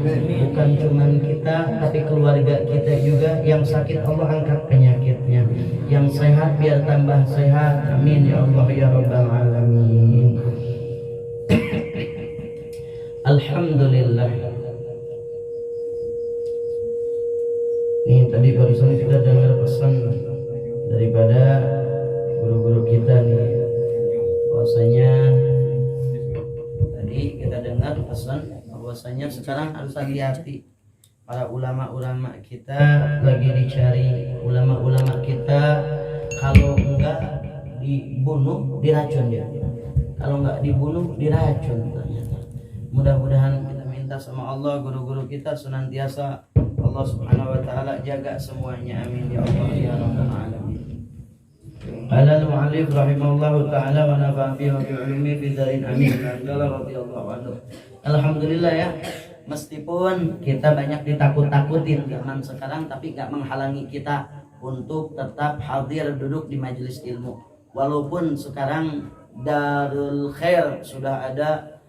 Bukan cuma kita, tapi keluarga kita juga. Yang sakit Allah angkat penyakitnya, yang sehat biar tambah sehat. Amin ya Allah ya Rabbal Alamin. Alhamdulillah. Nih tadi barusan kita dengar pesan daripada guru-guru kita nih, bahwasanya tadi kita dengar pesan bahwasanya sekarang harus hati-hati. Para ulama-ulama kita lagi dicari. Ulama-ulama kita kalau enggak dibunuh diracun dia, kalau enggak dibunuh diracun ternyata. Mudah-mudahan kita minta sama Allah guru-guru kita senantiasa Allah Subhanahu wa taala jaga semuanya. Amin ya Allah ya rabbal alamin. Qala al-mu'allif rahimahullahu taala wa nafa'a bihi wa bi 'ulumi fi darin amin. Radhiyallahu anhu. Alhamdulillah ya, meskipun kita banyak ditakut-takutin zaman sekarang, tapi gak menghalangi kita untuk tetap hadir duduk di majelis ilmu. Walaupun sekarang Darul Khair sudah ada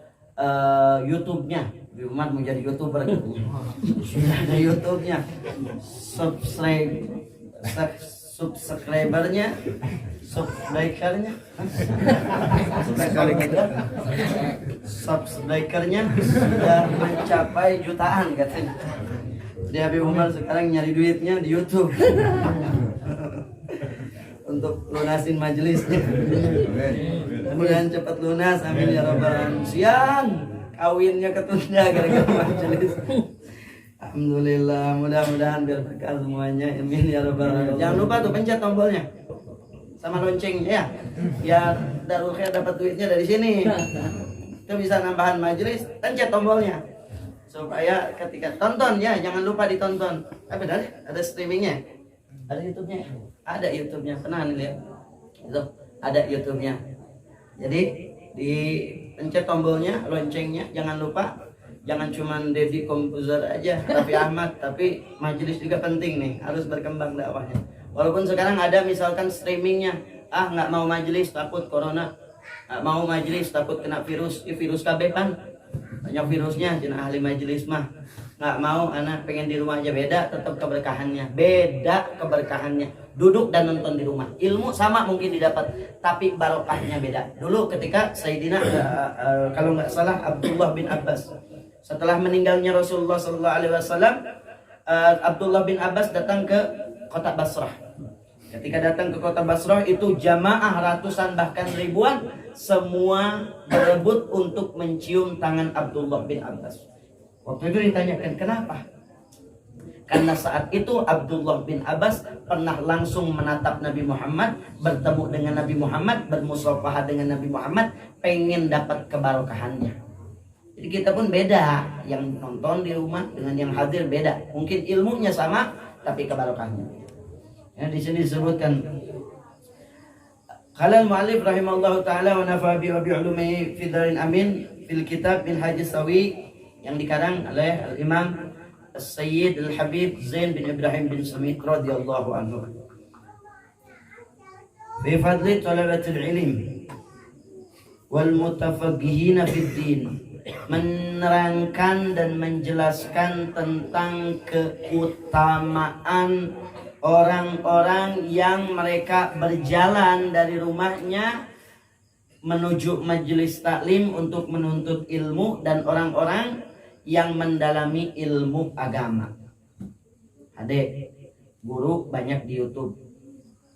YouTube-nya, Umat mau jadi YouTuber gitu. Sudah ada YouTube-nya, subscribernya sudah mencapai jutaan katanya. Di Habib Umar sekarang nyari duitnya di YouTube untuk lunasin majelisnya. Mudah-mudahan cepat lunas, amin ya rabbal alamin. Siang kawinnya ketunda gara-gara majelis. Alhamdulillah, mudah-mudahan biar berkah semuanya, amin ya rabbal alamin. Jangan lupa tuh pencet tombolnya sama loncengnya ya, biar Darul Khair dapat duitnya dari sini. Itu bisa nambahan majelis, pencet tombolnya supaya ketika tonton ya, jangan lupa ditonton. Benar, ada streamingnya, ada YouTube-nya, ada YouTube-nya, pernah nih lihat itu, ada YouTube-nya. Jadi di pencet tombolnya, loncengnya, jangan lupa. Jangan cuma Dedi Komposer aja, Raffi Ahmad, tapi majelis juga penting nih, harus berkembang dakwahnya. Walaupun sekarang ada misalkan streamingnya, nggak mau majelis takut corona, nggak mau majelis takut kena virus, virus KB kan, banyak virusnya, jenah ahli majelis mah. Nggak mau, anak pengen di rumah aja, beda tetap keberkahannya, beda keberkahannya. Duduk dan nonton di rumah, ilmu sama mungkin didapat, tapi barokahnya beda. Dulu ketika Sayyidina kalau nggak salah Abdullah bin Abbas, setelah meninggalnya Rasulullah SAW, Abdullah bin Abbas datang ke kota Basrah. Ketika datang ke kota Basrah itu jamaah ratusan bahkan ribuan semua berebut untuk mencium tangan Abdullah bin Abbas. Waktu itu ditanyakan kenapa? Karena saat itu Abdullah bin Abbas pernah langsung menatap Nabi Muhammad, bertemu dengan Nabi Muhammad, bermusafahah dengan Nabi Muhammad, pengen dapat kebarokahannya. Jadi kita pun beda, yang nonton di rumah dengan yang hadir beda. Mungkin ilmunya sama, tapi kebarokahnya. Ya, di sini disebutkan qala al-mu'allif rahimahullahu taala wa nafa'a bi ulumihi fi darin amin fil kitab min Haji Sawi yang dikarang oleh Al-Imam As-Sayyid Al-Habib Zain bin Ibrahim bin Sami radhiyallahu anhu. Bi fadli talabatil ilm wal mutafaqqihin fid din, menerangkan dan menjelaskan tentang keutamaan orang-orang yang mereka berjalan dari rumahnya menuju majelis taklim untuk menuntut ilmu, dan orang-orang yang mendalami ilmu agama. Adik, guru banyak di YouTube.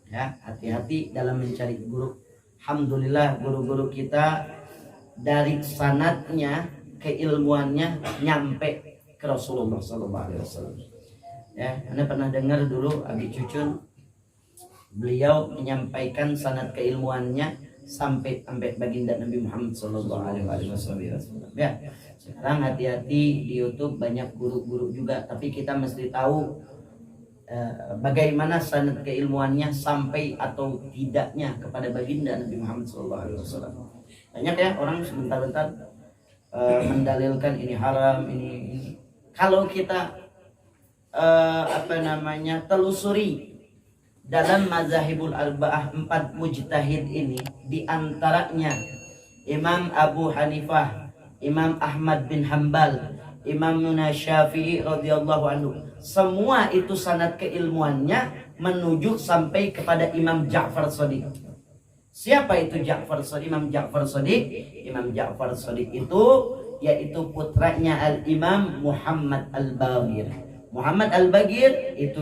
Ya, hati-hati dalam mencari guru. Alhamdulillah guru-guru kita dari sanadnya, keilmuannya nyampe ke Rasulullah SAW. Ya, Anda pernah dengar dulu Abi Cucun, beliau menyampaikan sanad keilmuannya sampai baginda Nabi Muhammad SAW. Ya, sekarang hati-hati di YouTube banyak guru-guru juga, tapi kita mesti tahu bagaimana sanad keilmuannya sampai atau tidaknya kepada baginda Nabi Muhammad SAW. Banyak ya orang sebentar-bentar mendalilkan ini haram, ini. Kalau kita telusuri dalam mazhabul arba'ah 4 mujtahid ini, diantaranya Imam Abu Hanifah, Imam Ahmad bin Hambal, Imamuna Syafi'i radhiyallahu anhu. Semua itu sanad keilmuannya menuju sampai kepada Imam Ja'far Shadiq. Siapa itu Ja'far Shadiq? Imam Ja'far Shadiq. Imam Ja'far Shadiq itu yaitu putranya Al-Imam Muhammad Al-Baqir. Muhammad Al-Baqir itu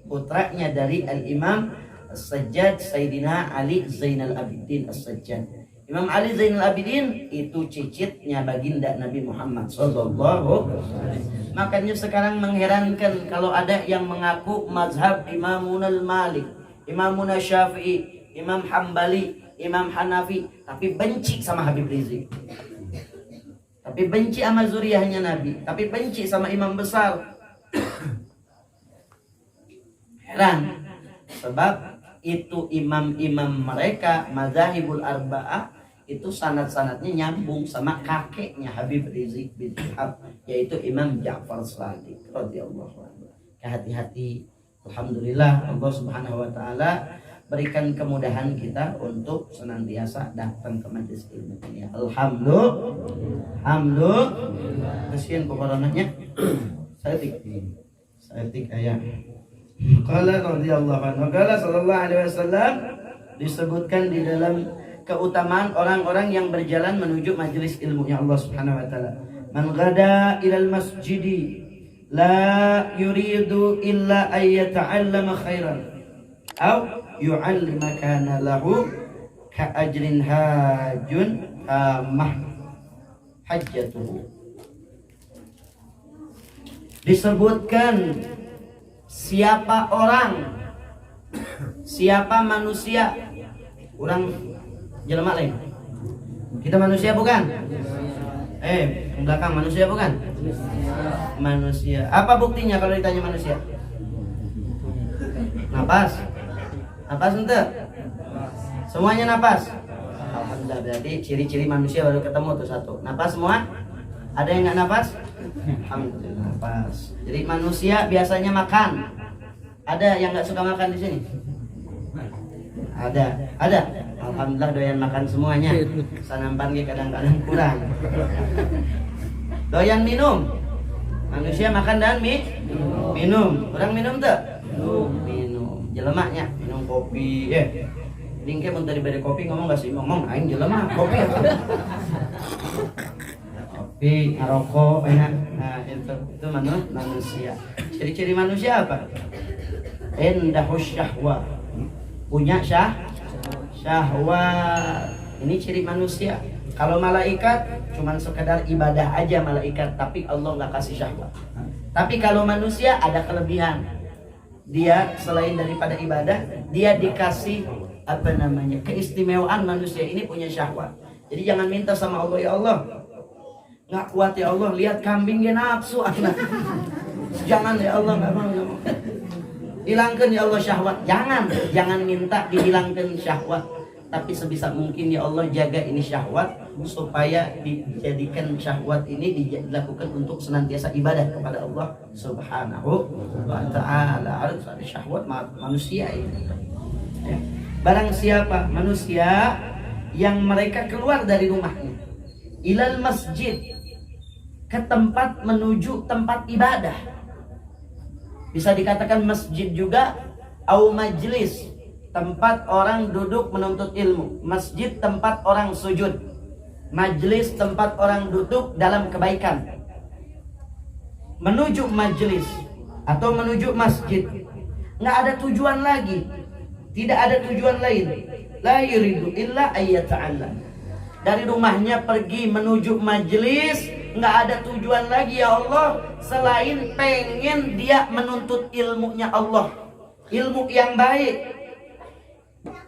putranya dari Al-Imam As-Sajjad Sayyidina Ali Zainal Abidin As-Sajjad. Imam Ali Zainal Abidin itu cicitnya baginda Nabi Muhammad sallallahu alaihi wasallam. Makanya sekarang mengherankan kalau ada yang mengaku mazhab Imamun Al-Malik, Imamun Syafi'i, Imam Hambali, Imam Hanafi, tapi benci sama Habib Rizik. Tapi benci sama zuriyahnya Nabi, tapi benci sama imam besar. Heran. Sebab itu imam-imam mereka mazhabul arba'ah itu sanad-sanadnya nyambung sama kakeknya Habib Rizik bin Shihab, yaitu Imam Ja'far Shadiq radhiyallahu anhu. Hati-hati. Alhamdulillah Allah Subhanahu wa taala berikan kemudahan kita untuk senantiasa datang ke majelis ilmu ini. Alhamdulillah. Kasihan pekoronanya. Saetik ayat. Qala radhiyallahu anhu, qala sallallahu alaihi wasallam, disebutkan di dalam keutamaan orang-orang yang berjalan menuju majelis ilmunya Allah Subhanahu wa taala. Man ghada ilal masjidi la yuridu illa ay yata'allama khairan aw yu'allima kana lahu ka ajrin hajun amah hajjatuhu. Disebutkan siapa orang, siapa manusia, orang jelema lain. Kita manusia bukan? Yang belakang manusia bukan? Manusia. Apa buktinya kalau ditanya manusia? Napas. Napas ente? Semuanya napas. Alhamdulillah, berarti ciri-ciri manusia baru ketemu tuh satu. Napas semua? Ada yang nggak napas? Alhamdulillah napas. Jadi manusia biasanya makan. Ada yang nggak suka makan di sini? Ada. Alhamdulillah doyan makan semuanya. Sanampan kadang-kadang kurang. Doyan minum. Manusia makan dan minum. Kurang minum tuh? Minum. Jelemaknya minum kopi. Dingke mun tadi beri kopi ngomong gak sih? Ngomong aing jelema kopi apa? Kopi, ngerokok, enak. Nah, itu manusia. Ciri-ciri manusia apa? Endahus syahwat. Punya syahwat. Ini ciri manusia. Kalau malaikat cuman sekedar ibadah aja malaikat, tapi Allah nggak kasih syahwat. Tapi kalau manusia ada kelebihan. Dia selain daripada ibadah, dia dikasih keistimewaan. Manusia ini punya syahwat. Jadi jangan minta sama Allah, ya Allah nggak kuat ya Allah, lihat kambing dia nafsu anak. Jangan ya Allah, nggak mau. Hilangkan ya Allah syahwat. Jangan minta dihilangkan syahwat, tapi sebisa mungkin ya Allah jaga ini syahwat supaya dijadikan syahwat ini dilakukan untuk senantiasa ibadah kepada Allah Subhanahu wa ta'ala. Harus ada syahwat manusia ini. Barang siapa manusia yang mereka keluar dari rumahnya ilal masjid, ke tempat menuju tempat ibadah, bisa dikatakan masjid juga, au majlis, tempat orang duduk menuntut ilmu. Masjid tempat orang sujud, majlis tempat orang duduk dalam kebaikan. Menuju majlis atau menuju masjid nggak ada tujuan lagi, tidak ada tujuan lain. La yuridu illa ayyata'allam. Dari rumahnya pergi menuju majlis, nggak ada tujuan lagi ya Allah selain pengen dia menuntut ilmunya Allah, ilmu yang baik.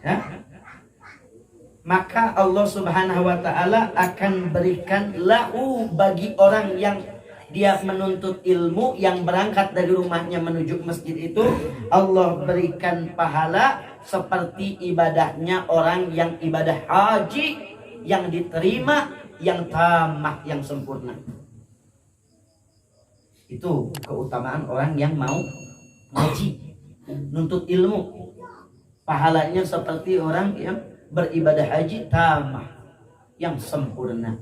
Ya? Maka Allah Subhanahu wa ta'ala akan berikan lahu bagi orang yang dia menuntut ilmu, yang berangkat dari rumahnya menuju masjid itu, Allah berikan pahala seperti ibadahnya orang yang ibadah haji, yang diterima, yang tamat, yang sempurna. Itu keutamaan orang yang mau haji, nuntut ilmu. Pahalanya seperti orang yang beribadah haji tamat, yang sempurna.